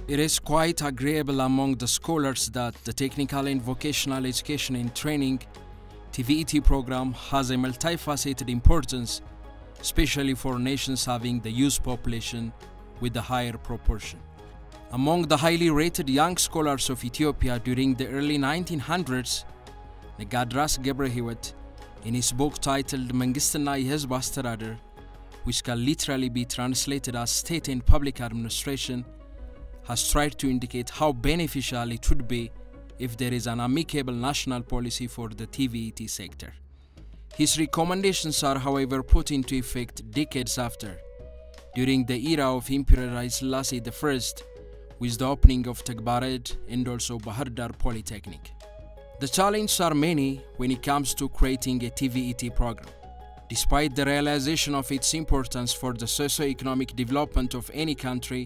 It is quite agreeable among the scholars that the Technical and Vocational Education and Training TVET program has a multifaceted importance, especially for nations having the youth population with a higher proportion. Among the highly rated young scholars of Ethiopia during the early 1900s, Negadras Gebrehiwet, in his book titled Mengisትና የሕዝብ አስተዳደር, which can literally be translated as State and Public Administration, has tried to indicate how beneficial it would be if there is an amicable national policy for the TVET sector. His recommendations are, however, put into effect decades after, during the era of Emperor Haile Selassie I, with the opening of Tagbared and also Bahar Dar Polytechnic. The challenges are many when it comes to creating a TVET program. Despite the realization of its importance for the socio-economic development of any country,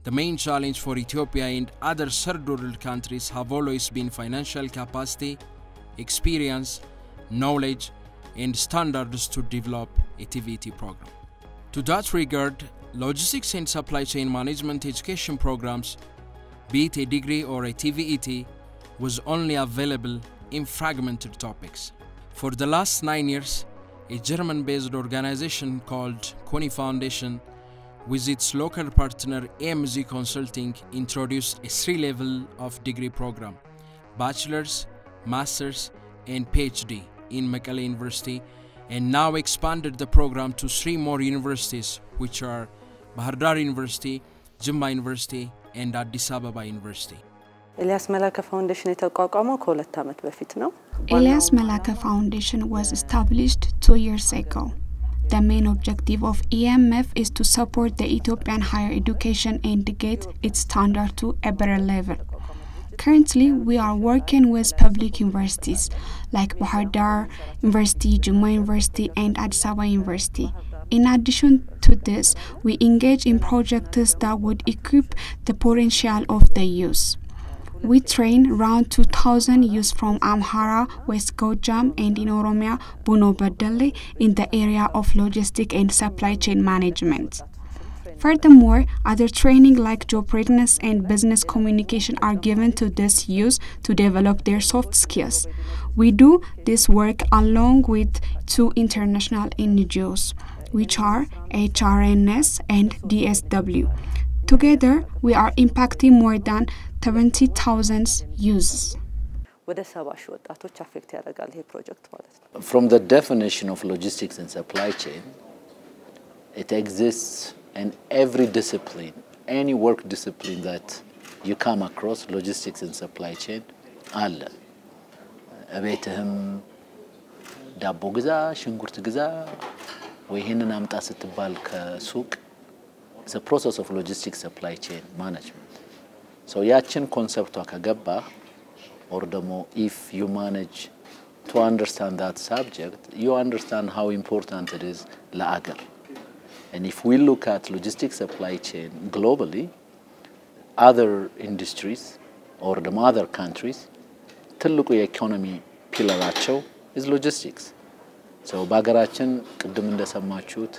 the main challenge for Ethiopia and other third world countries have always been financial capacity, experience, knowledge, and standards to develop a TVET program. To that regard, logistics and supply chain management education programs, be it a degree or a TVET, was only available in fragmented topics. For the last 9 years, a German-based organization called Kony Foundation, with its local partner AMZ Consulting, introduced a 3-level of degree program: bachelor's, master's, and PhD in Mekelle University, and now expanded the program to 3 more universities, which are Bahar Dar University, Jimma University, and Addis Ababa University. ኤልያስ መላከ ፋውንዴሽን የተቋቋመው ከ2 ዓመት በፊት ነው። Elias Malaka Foundation was established 2 years ago. The main objective of EMF is to support the Ethiopian higher education and to get its standard to a better level. Currently, we are working with public universities like Bahar Dar University, Jimma University, and Addis Ababa University. In addition to this, we engage in projects that would equip the potential of the youth. We train around 2,000 youth from Amhara, West Gojam, and in Oromia, Buno Badale, in the area of logistics and supply chain management. Furthermore, other training like job readiness and business communication are given to these youth to develop their soft skills. We do this work along with 2 international NGOs, which are HRNS and DSW. Together, we are impacting more than 70,000 users. ወደ 70 ወጣቶች አፌክት ያደርጋል ይሄ ፕሮጀክት ማለት ነው። From the definition of logistics and supply chain, it exists in every discipline, any work discipline that you come across, logistics and supply chain አለ። እቤትህም ዳቦ ግዛ፣ ሽንኩርት ግዛ፣ ወይ ይሄንን አምጣ ስትባል ከሱቅ It's a process of logistics supply chain management. So ያችን ኮንሰፕቷ ከገባ or demo if you manage to understand that subject, you understand how important it is ለአገር. And if we look at logistics supply chain globally, other industries or the other countries, ትልቁ የኢኮኖሚ ፒላራቸው is logistics. So በአገራችን ቅድም እንደሰማችሁት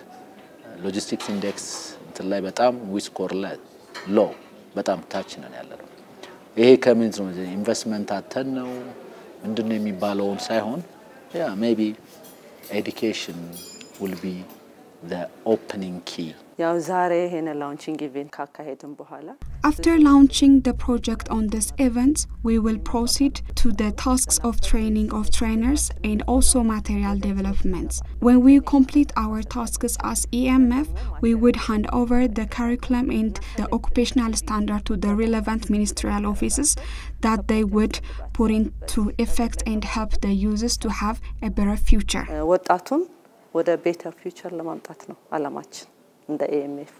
logistics index ላይ በጣም we score low በጣም ታች ነን ያለነው። ይሄ ከምን ነው ኢንቨስትመንት አተን ነው ምንድነው የሚባለው ሳይሆን maybe education will be the opening key. ያው ዛሬ ይሄን ላውንቺንግ ኢቨንት ካካሄድን በኋላ After launching the project on this event, we will proceed to the tasks of training of trainers and also material developments. When we complete our tasks as EMF, we would hand over the curriculum and the occupational standard to the relevant ministerial offices that they would put into effect and help the users to have a better future. ወጣቱን ወደ better future ለማምጣት ነው አላማችን እንደ EMF.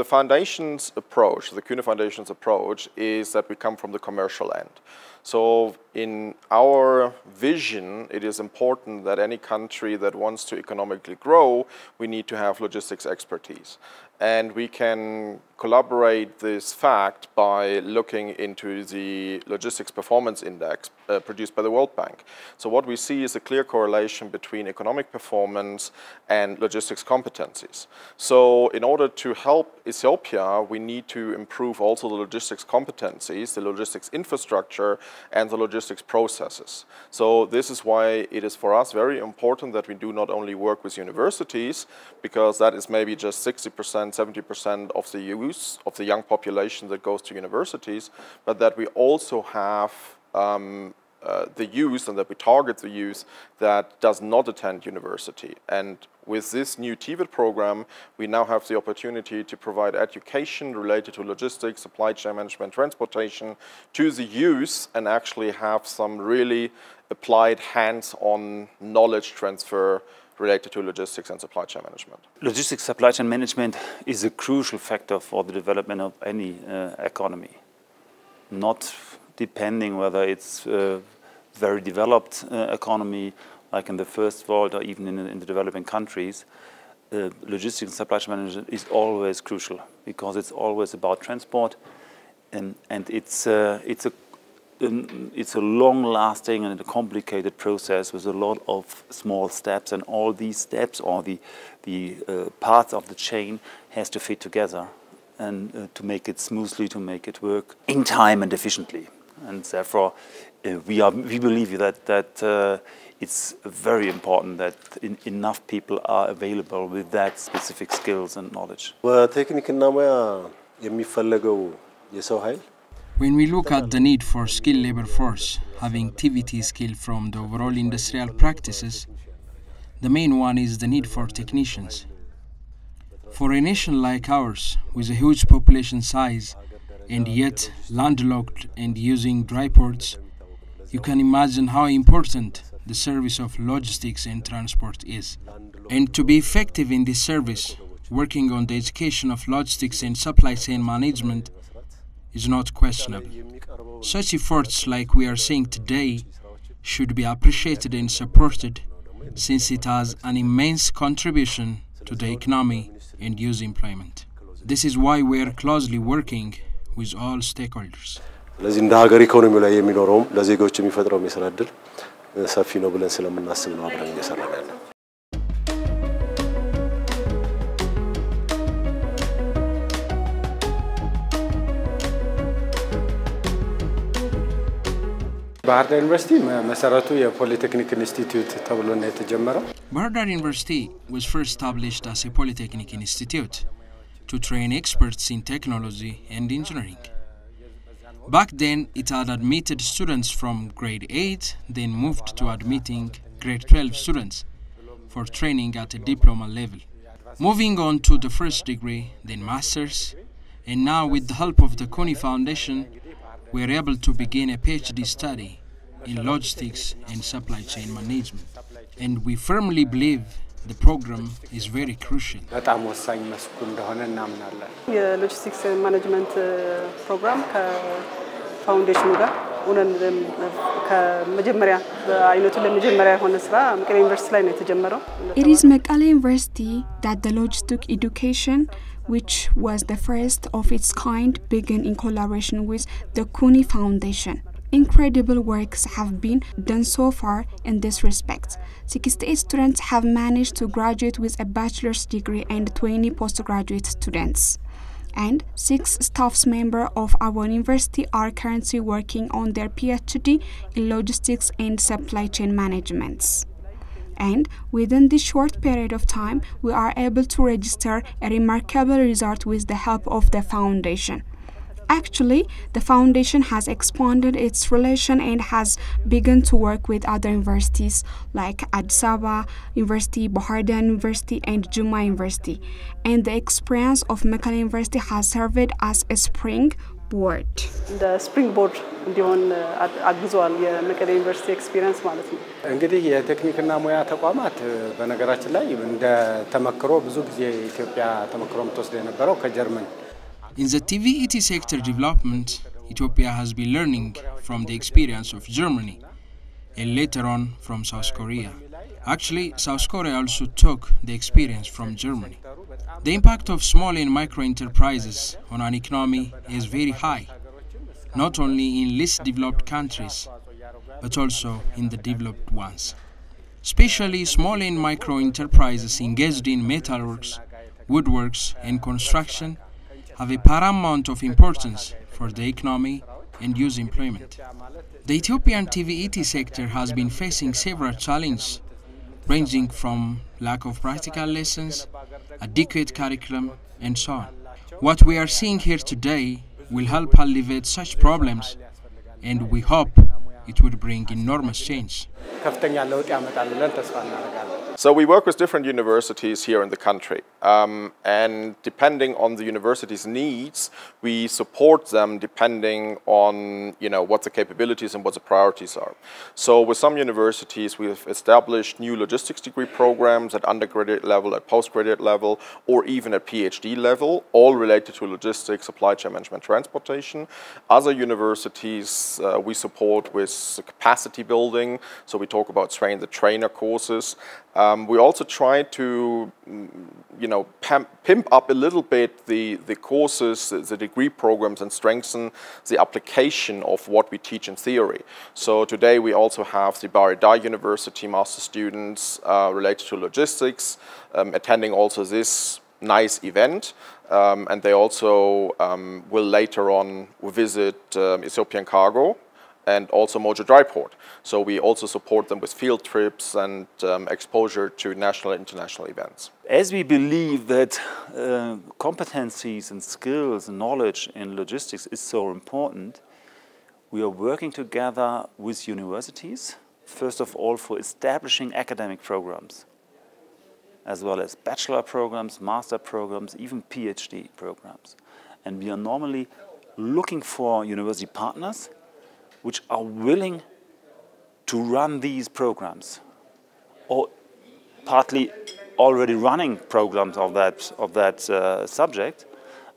The foundation's approach, the Kühne Foundation's approach, is that we come from the commercial end. So in our vision, it is important that any country that wants to economically grow, we need to have logistics expertise. And we can collaborate this fact by looking into the Logistics Performance Index produced by the World Bank. So what we see is a clear correlation between economic performance and logistics competencies. So in order to help Ethiopia, we need to improve also the logistics competencies, the logistics infrastructure, and the logistics processes. So this is why it is for us very important that we do not only work with universities, because that is maybe just 60%, 70% of the use of the young population that goes to universities, but that we also have the youth, and that we target the youth that does not attend university. And with this new TVET program, we now have the opportunity to provide education related to logistics, supply chain management, transportation to the youth, and actually have some really applied hands-on knowledge transfer related to logistics and supply chain management. Logistics supply chain management is a crucial factor for the development of any economy. Not depending whether it's a very developed economy, like in the first world or even in the developing countries, logistics and supply chain management is always crucial because it's always about transport, and it's a long-lasting and a complicated process with a lot of small steps, and all these steps or the parts of the chain has to fit together and to make it smoothly, to make it work in time and efficiently. And therefore, we believe that it's very important that enough people are available with that specific skills and knowledge. When we look at the need for skilled labor force having TVET skill from the overall industrial practices, the main one is the need for technicians. For a nation like ours, with a huge population size and yet landlocked and using dry ports, you can imagine how important the service of logistics and transport is. And to be effective in this service, working on the education of logistics and supply chain management is not questionable. Such efforts like we are seeing today should be appreciated and supported, since it has an immense contribution to the economy and youth employment. This is why we are closely working with all stakeholders. ለዚህ እንደ ሀገር ኢኮኖሚ ላይ የሚኖረው ለዜጎች የሚፈጥረው የሥራ ዕድል ሰፊ ነው ብለን ስለምናስብ ነው አብረን እየሰራን ያለው። ባህር ዳር ዩኒቨርሲቲ መሰረቱ የፖሊቴክኒክ ኢንስቲትዩት ተብሎ ነው የተጀመረው። Bahar Dar University was first established as a polytechnic institute to train experts in technology and engineering. Back then, it had admitted students from grade 8, then moved to admitting grade 12 students for training at a diploma level. Moving on to the first degree, then master's, and now with the help of the CUNY Foundation, we are able to begin a PhD study in logistics and supply chain management. And we firmly believe the program is very crucial. በጣም ወሳኝ መስኩ እንደሆነ እናምናለን። የሎጂስቲክስ ማኔጅመንት ፕሮግራም ከፋውንዴሽኑ ጋር ሆነን ከመጀመሪያ አይነቱ ለመጀመሪያ የሆነ ስራ መቀሌ ዩኒቨርሲቲ ላይ ነው የተጀመረው። It is Mekelle University that the logistic education, which was the first of its kind, began in collaboration with the CUNY Foundation. Incredible works have been done so far in this respect. 68 students have managed to graduate with a bachelor's degree and 20 postgraduate students. And 6 staff members of our university are currently working on their PhD in logistics and supply chain management. And within this short period of time, we are able to register a remarkable result with the help of the foundation. Actually, the foundation has expanded its relation and has begun to work with other universities like Addis Ababa University, Bahar Dar University, and Juma University. And the experience of Mekelle University has served as a springboard. The springboard እንዲሆን አግዟል የመቀሌ ዩኒቨርሲቲ ኤክስፒሪየንስ ማለት ነው። እንግዲህ የቴክኒክና ሙያ ተቋማት በነገራችን ላይ እንደ ተመክሮ ብዙ ጊዜ ኢትዮጵያ ተመክሮም ተወስደ የነበረው ከጀርመን። In the TVET sector development, Ethiopia has been learning from the experience of Germany and later on from South Korea. Actually, South Korea also took the experience from Germany. The impact of small and micro enterprises on an economy is very high, not only in less developed countries, but also in the developed ones. Especially small and micro enterprises engaged in metalworks, woodworks, and construction have a paramount of importance for the economy and youth employment. The Ethiopian TVET sector has been facing several challenges, ranging from lack of practical lessons, adequate curriculum, and so on. What we are seeing here today will help alleviate such problems, and we hope it will bring enormous change. So we work with different universities here in the country, and depending on the university's needs, we support them depending on what the capabilities and what the priorities are. So with some universities, we've established new logistics degree programs at undergraduate level, at postgraduate level, or even at PhD level, all related to logistics, supply chain management, transportation. Other universities we support with capacity building, so we talk about train the trainer courses. We also try to, pimp up a little bit the courses, the degree programs, and strengthen the application of what we teach in theory. So today we also have the Baridai University master students related to logistics, attending also this nice event, and they also will later on visit Ethiopian Cargo and also Mojo Dry Port. So we also support them with field trips and exposure to national and international events. As we believe that competencies and skills and knowledge in logistics is so important, we are working together with universities, first of all for establishing academic programs, as well as bachelor programs, master programs, even PhD programs. And we are normally looking for university partners which are willing to run these programs, or partly already running programs of that subject,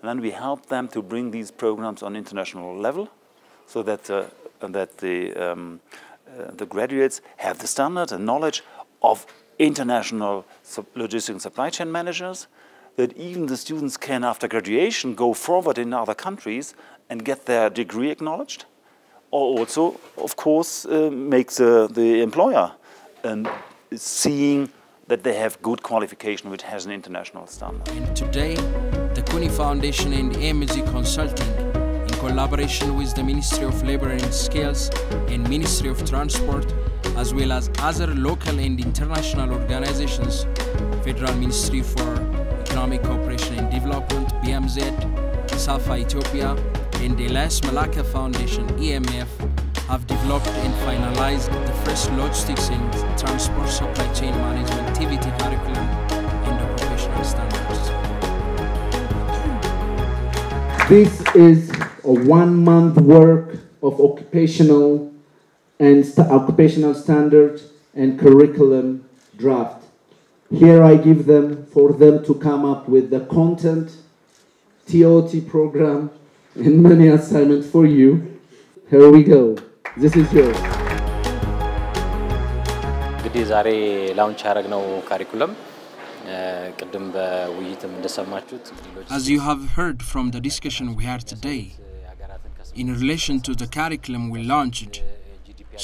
and then we help them to bring these programs on international level, so that the graduates have the standard and knowledge of international logistics and supply chain managers, that even the students can, after graduation, go forward in other countries and get their degree acknowledged. Or also, of course, makes the employer seeing that they have good qualification which has an international standard. And today, the CUNY Foundation and EMG Consulting, in collaboration with the Ministry of Labor and Skills and Ministry of Transport, as well as other local and international organizations, Federal Ministry for Economic Cooperation and Development, BMZ, SAFA Ethiopia, and the Elias Malaka Foundation, EMF, have developed and finalized the first logistics and transport supply chain management TVET curriculum and occupational standards. This is a 1 month work of occupational standards and curriculum draft. Here I give them for them to come up with the content, TOT program, and many assignments for you. Here we go. This is yours. እንግዲህ ዛሬ ላውንች ያደረግነው ካሪኩለም ቅድም በውይይትም እንደሰማችሁት As you have heard from the discussion we had today, in relation to the curriculum we launched,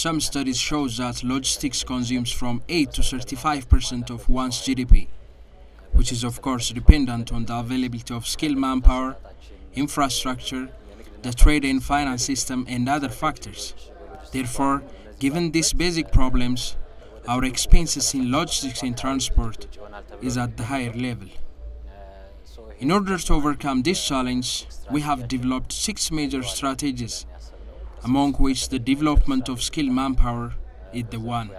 some studies show that logistics consumes from 8 to 35% of one's GDP, which is of course dependent on the availability of skilled manpower, infrastructure, the trade and finance system, and other factors. Therefore, given these basic problems, our expenses in logistics and transport is at the higher level. In order to overcome this challenge, we have developed 6 major strategies, among which the development of skilled manpower is the one.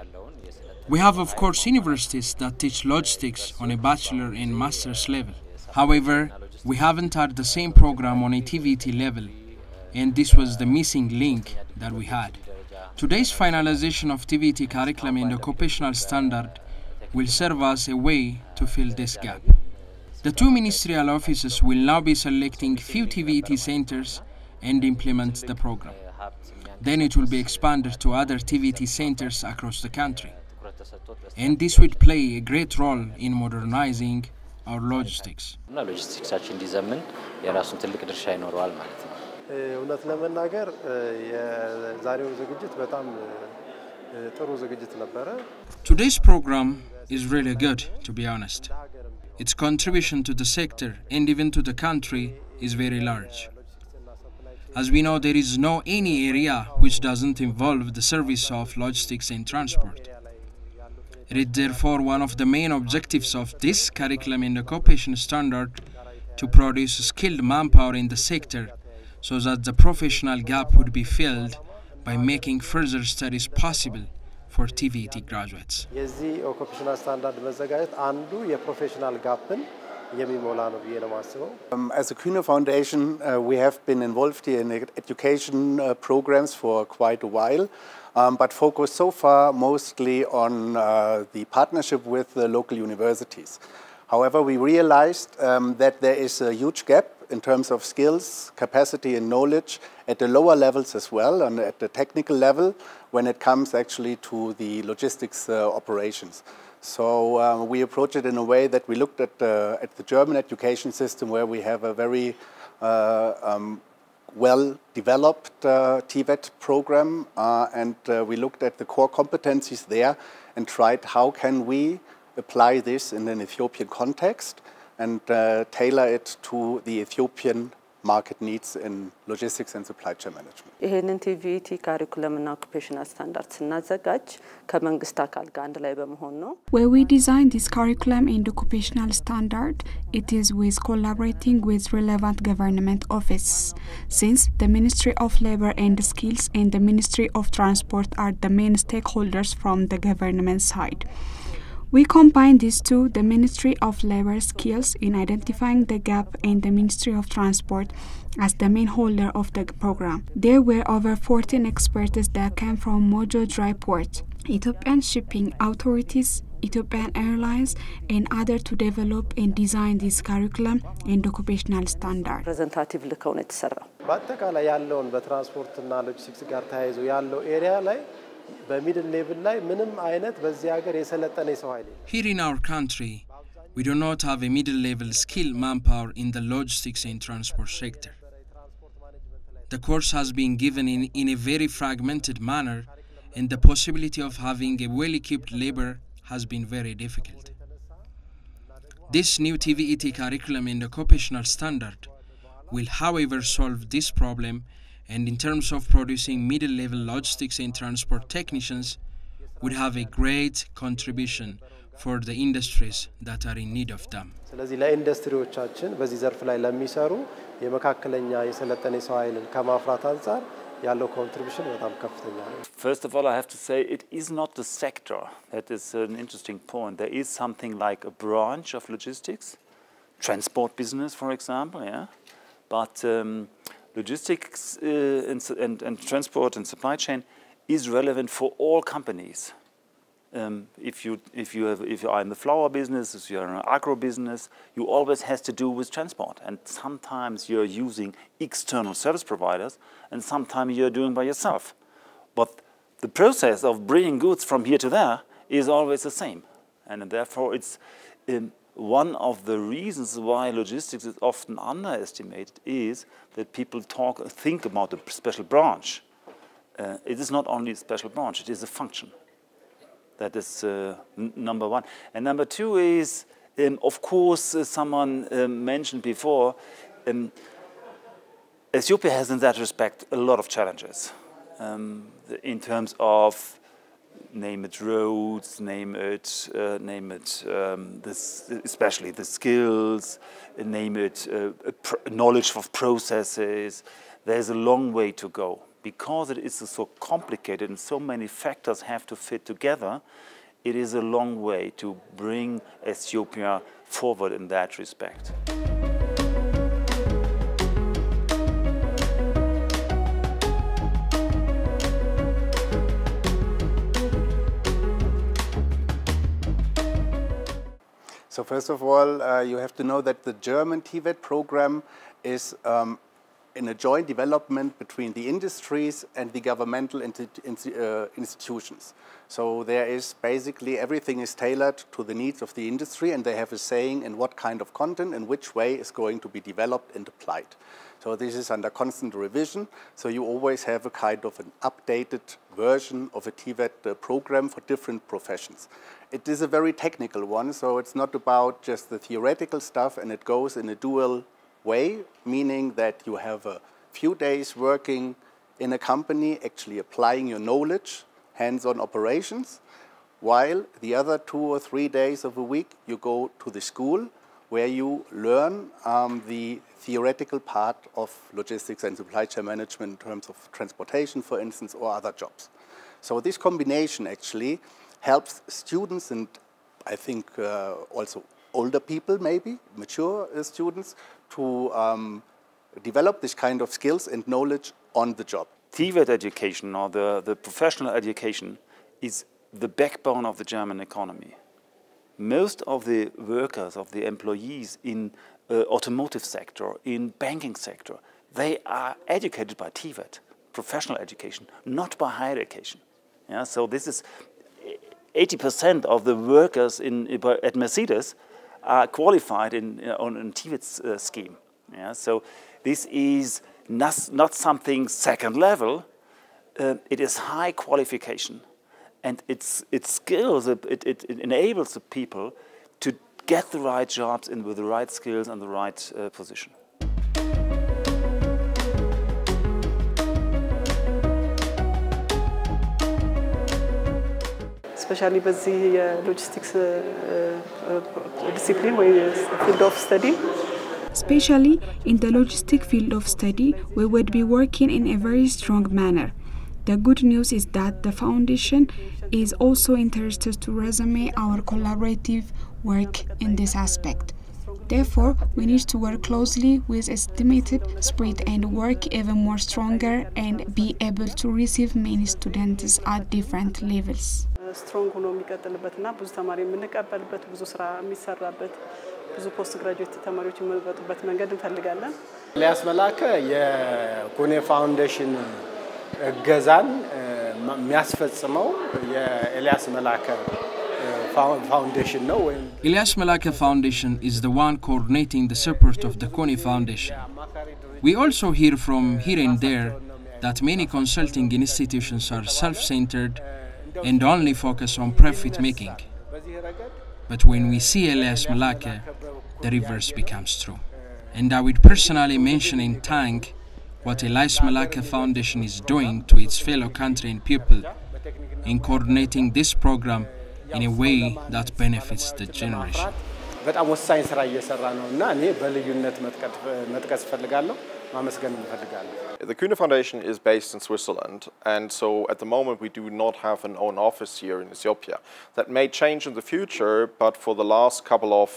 We have, of course, universities that teach logistics on a bachelor and master's level. However, we haven't had the same program on a TVET level, and this was the missing link that we had. Today's finalization of TVET curriculum and occupational standard will serve as a way to fill this gap. The 2 ministerial offices will now be selecting few TVET centers and implement the program. Then it will be expanded to other TVET centers across the country. And this would play a great role in modernizing our logistics. ሎጂስቲክሳችን እንዲዘምን የራሱን ትልቅ ድርሻ ይኖረዋል ማለት ነው። እውነት ለመናገር የዛሬው ዝግጅት በጣም ጥሩ ዝግጅት ነበረ። Today's program is really good, to be honest. Its contribution to the sector and even to the country is very large. As we know, there is no any area which doesn't involve the service of logistics and transport. It is therefore one of the main objectives of this curriculum and occupation standard to produce skilled manpower in the sector so that the professional gap would be filled by making further studies possible for TVET graduates. የዚህ ኦኩፔሽናል ስታንዳርድ መዘጋጀት አንዱ የፕሮፌሽናል ጋፕን የሚሞላ ነው ብዬ ነው የማስበው። As a Kühne Foundation, we have been involved here in education programs for quite a while, but focused so far mostly on the partnership with the local universities. However, we realized that there is a huge gap in terms of skills, capacity and knowledge at the lower levels as well, and at the technical level when it comes actually to the logistics operations. So we approached it in a way that we looked at the German education system, where we have a very well-developed TVET program, and we looked at the core competencies there and tried how can we apply this in an Ethiopian context and tailor it to the Ethiopian market needs in logistics and supply chain management. ይሄንን TVET ካሪኩለም እና ኦኩፔሽናል ስታንዳርድ ስናዘጋጅ ከመንግስት አካል ጋር አንድ ላይ በመሆን ነው። When we designed this curriculum and occupational standard, it is with collaborating with relevant government offices, since the Ministry of Labor and Skills and the Ministry of Transport are the main stakeholders from the government side. We combine these two, the Ministry of Labor Skills, in identifying the gap and the Ministry of Transport as the main holder of the program. There were over 14 experts that came from Mojo Dry Port, Ethiopian shipping authorities, Ethiopian Airlines, and others to develop and design this curriculum and occupational standard. ፕሬዘንታቲቭ ልከው ነው የተሰራው። በአጠቃላይ ያለውን በትራንስፖርትና ሎጂስቲክስ ጋር ተያይዞ ያለው ኤሪያ ላይ በሚድል ሌቭል ላይ ምንም አይነት በዚህ ሀገር የሰለጠነ ሰው ኃይል Here in our country, we do not have a middle-level skilled manpower in the logistics and transport sector. The course has been given in a very fragmented manner, and the possibility of having a well-equipped labor has been very difficult. This new TVET curriculum and occupational standard will, however, solve this problem, and in terms of producing middle-level logistics and transport technicians, would have a great contribution for the industries that are in need of them. ስለዚህ ለኢንዱስትሪዎቻችን በዚህ ዘርፍ ላይ ለሚሰሩ የመካከለኛ የሰለጠነ ሰው ኃይልን ከማፍራት አንፃር ያለው ኮንትሪቢዩሽን በጣም ከፍተኛ ነው። First of all, I have to say it is not the sector. That is an interesting point. There is something like a branch of logistics, transport business, for example, yeah. But logistics and transport and supply chain is relevant for all companies. If you are in the flower business, if you are in an agro business, you always has to do with transport. And sometimes you are using external service providers, and sometimes you are doing by yourself. But the process of bringing goods from here to there is always the same, and therefore it's one of the reasons why logistics is often underestimated is that people think about a special branch. It is not only a special branch; it is a function. That is number one. And number two is, of course, someone mentioned before, Ethiopia has in that respect a lot of challenges in terms of, name it roads, name it especially the skills, name it knowledge of processes. There's a long way to go. Because it is so complicated and so many factors have to fit together, it is a long way to bring Ethiopia forward in that respect. So first of all, you have to know that the German TVET program is in a joint development between the industries and the governmental institutions. So there is basically everything is tailored to the needs of the industry, and they have a saying in what kind of content and which way is going to be developed and applied. So this is under constant revision, so you always have a kind of an updated version of a TVET program for different professions. It is a very technical one, so it's not about just the theoretical stuff, and it goes in a dual way, meaning that you have a few days working in a company, actually applying your knowledge, hands-on operations, while the other 2 or 3 days of a week you go to the school where you learn the theoretical part of logistics and supply chain management in terms of transportation, for instance, or other jobs. So this combination actually helps students, and I think also older people maybe, mature students, to develop this kind of skills and knowledge on the job. TVET education, or the professional education, is the backbone of the German economy. Most of the workers, of the employees in automotive sector, in banking sector, they are educated by TVET, professional education, not by higher education. Yeah, so this is 80% of the workers at Mercedes are qualified on TVET's scheme. Yeah, so this is not something second level. It is high qualification, and its skills. It enables the people to get the right jobs in with the right skills and the right position. Especially በዚህ የሎጂስቲክስ ዲሲፕሊን ወይ field of study. Especially in the logistic field of study, we would be working in a very strong manner. The good news is that the foundation is also interested to resume our collaborative work in this aspect. Therefore, we need to work closely with estimated spirit and work even more stronger and be able to receive many students at different levels. ስትሮንግ ሆኖ የሚቀጥልበትና ብዙ ተማሪ የምንቀበልበት ብዙ ስራ የሚሰራበት ብዙ ፖስት ግራጁዌት ተማሪዎች የሚመጡበት መንገድ እንፈልጋለን። ኤልያስ መላከ የኮኔ ፋውንዴሽን እገዛን የሚያስፈጽመው የኤልያስ መላከ ፋውንዴሽን ነው ወይም Elias Malaka Foundation is the one coordinating the support of the Kone Foundation. We also hear from here and there that many consulting institutions are self-centered and only focus on profit making. But when we see Elias Malaka, the reverse becomes true. And I would personally mention and thank what Elias Malaka Foundation is doing to its fellow country and people in coordinating this program in a way that benefits the generation. በጣም ወሳኝ ስራ እየሰራ ነውና እኔ በልዩነት መጥቀስ ፈልጋለሁ ማመስገን ፈልጋለሁ። The Kühne Foundation is based in Switzerland, and so at the moment we do not have an own office here in Ethiopia. That may change in the future, but for the last couple of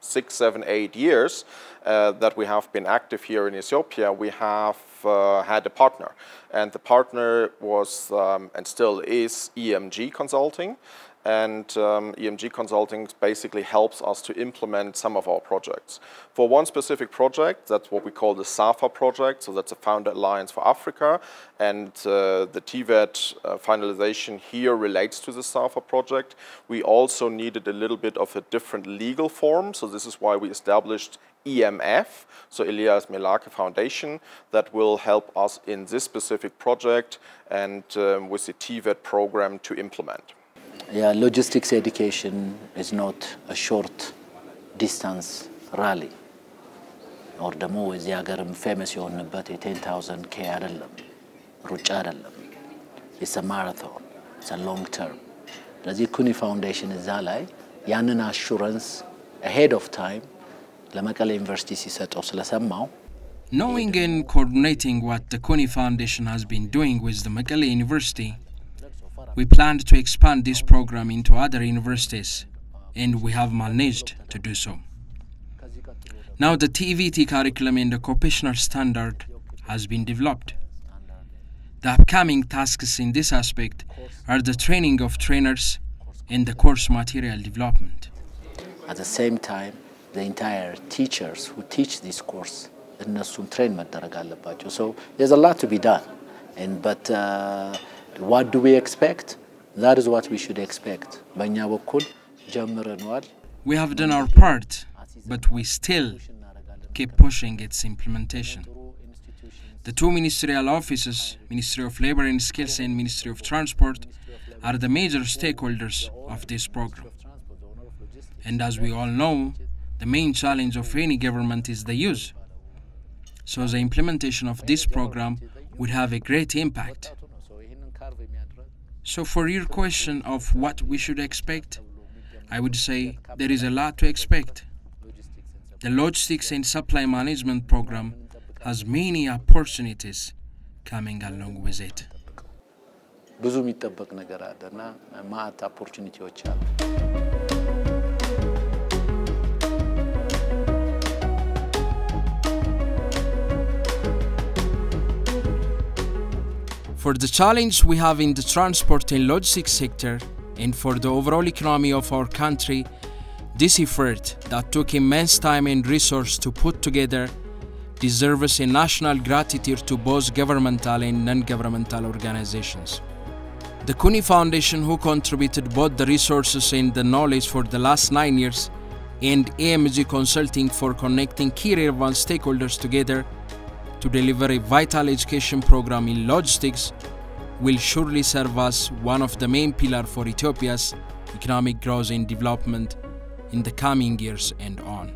6, 7, 8 years that we have been active here in Ethiopia, we have had a partner. And the partner was and still is EMG Consulting. And EMG Consulting basically helps us to implement some of our projects. For one specific project, that's what we call the SAFA project, so that's a Founder Alliance for Africa, and the TVET finalization here relates to the SAFA project. We also needed a little bit of a different legal form, so this is why we established EMF, so Elias Malaka Foundation, that will help us in this specific project and with the TVET program to implement. Yeah, logistics education is not a short distance rally. Or the more is the famous but 10,000 K አይደለም ሩጫ አይደለም. It's a marathon. It's a long term. The Kune Foundation is ላይ ያንን assurance ahead of time ለመቀሌ ዩኒቨርሲቲ ሲሰጠው ስለሰማው Knowing and coordinating what the Kone Foundation has been doing with the Mekelle University, we planned to expand this program into other universities, and we have managed to do so. Now the TVET curriculum and the occupational standard has been developed. The upcoming tasks in this aspect are the training of trainers and the course material development. At the same time, the entire teachers who teach this course እነሱም ትሬን መደረግ አለባቸው so there's a lot to be done but what do we expect that is what we should expect በእኛ በኩል ጀምረናል We have done our part but we still keep pushing its implementation. The two ministerial offices, Ministry of Labor and Skills and Ministry of Transport, are the major stakeholders of this program. And as we all know, the main challenge of any government is the use. So the implementation of this program would have a great impact. So for your question of what we should expect, I would say there is a lot to expect. The Logistics and Supply Management Program has many opportunities coming along with it. ብዙ የሚጠበቅ ነገር አለና ማአት opportunities አሉ For the challenge we have in the transport and logistics sector and for the overall economy of our country, this effort that took immense time and resource to put together deserves a national gratitude to both governmental and non-governmental organizations. The Kuni Foundation, who contributed both the resources and the knowledge for the last 9 years, and AMG Consulting for connecting key relevant stakeholders together to deliver a vital education program in logistics, will surely serve as one of the main pillars for Ethiopia's economic growth and development in the coming years and on.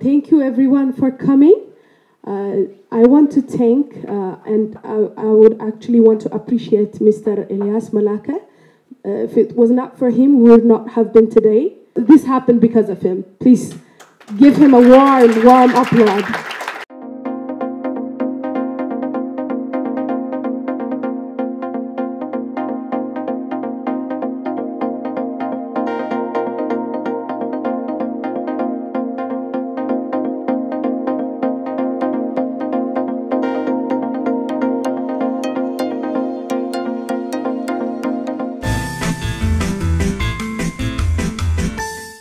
Thank you everyone for coming. I want to thank and I would actually want to appreciate Mr. Elias Malaka. If it was not for him, we would not have been today. This happened because of him. Please give him a warm applause.